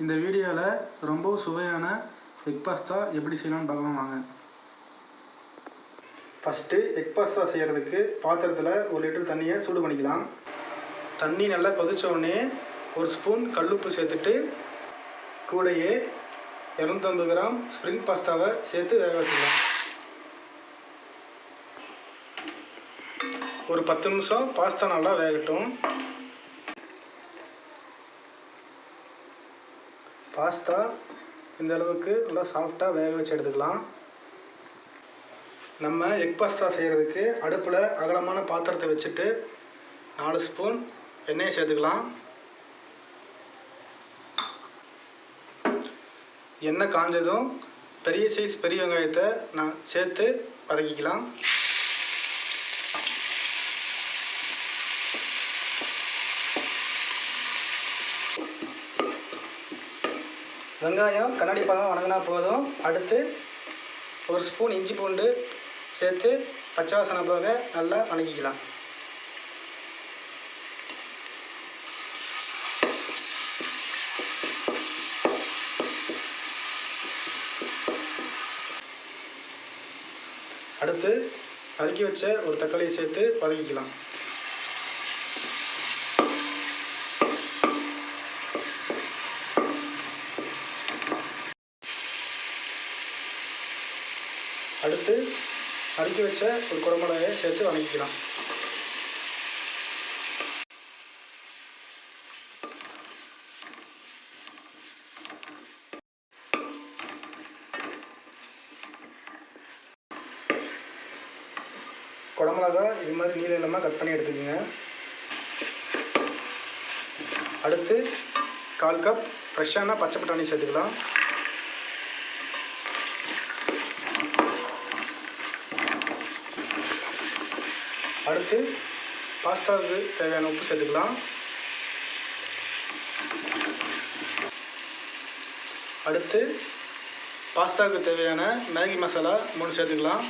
இந்த வீடியோவில் ரொம்ப சுவையான எக் பாஸ்தா எப்படி செய்யலாம்னு பார்க்கலாம் வாங்க. ஃபஸ்ட்டு எக் பாஸ்தா செய்கிறதுக்கு பாத்திரத்தில் 1 லிட்டர் தண்ணியை சூடு பண்ணிக்கலாம். தண்ணி நல்லா கொதிச்ச உடனே 1 ஸ்பூன் கல்லுப்பு சேர்த்துட்டு கூடையே 250 கிராம் ஸ்ப்ரிங் பாஸ்தாவை சேர்த்து வேக வச்சுக்கலாம். ஒரு 10 நிமிஷம் பாஸ்தா நல்லா வேகட்டும். பாஸ்தா இந்த அளவுக்கு நல்லா சாஃப்டாக வேக வச்சு எடுத்துக்கலாம். நம்ம எக் பாஸ்தா செய்கிறதுக்கு அடுப்பில் அகலமான பாத்திரத்தை வச்சுட்டு 4 ஸ்பூன் எண்ணெயை சேர்த்துக்கலாம். எண்ணெய் காஞ்சதும் பெரிய சைஸ் பெரிய வெங்காயத்தை நான் சேர்த்து வதக்கிக்கலாம். வெங்காயம் கண்ணாடி பழம் வணங்கினா போதும். அடுத்து 1 ஸ்பூன் இஞ்சி பூண்டு சேர்த்து பச்சை வாசனை போக நல்லா வணங்கிக்கலாம். அடுத்து நறுக்கி வச்ச ஒரு தக்காளியை சேர்த்து வதக்கிக்கலாம். அடுத்து நறுக்கி வச்ச ஒரு குடமிளகாயை சேர்த்து வதக்கிக்கலாம். குடமிளகா இது மாதிரி நீள நீளமாக கட் பண்ணி எடுத்துக்கோங்க. அடுத்து 1/4 கப் ஃப்ரெஷ்ஷான பச்சை பட்டாணி சேர்த்துக்கலாம். அடுத்து பாஸ்தாவுக்கு தேவையான உப்பு சேர்த்துக்கலாம். அடுத்து பாஸ்தாவுக்கு தேவையான மேகி மசாலா 3 சேர்த்துக்கலாம்.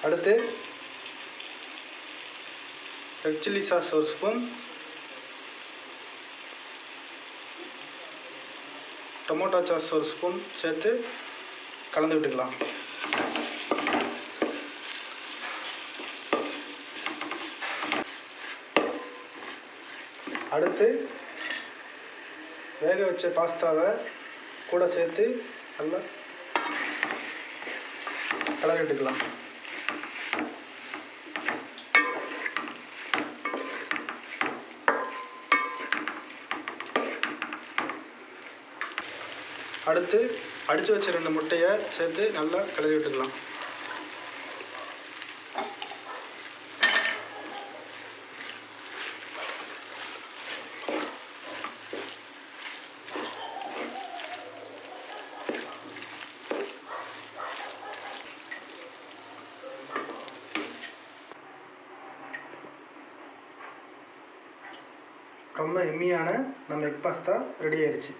அடுத்து red chilli sauce 1 spoon, tomato sauce 1 spoon சேர்த்து கலந்து விட்டுக்கலாம். அடுத்து வேக வச்ச பாஸ்தாவை கூட சேர்த்து நல்லா கலந்து விட்டுக்கலாம். அடுத்து அடித்து வச்ச 2 முட்டையை சேர்த்து நல்லா கலந்து விட்டுக்கலாம். ரொம்ப எம்மியான நம்ம எக் பாஸ்தா ரெடி ஆயிடுச்சு.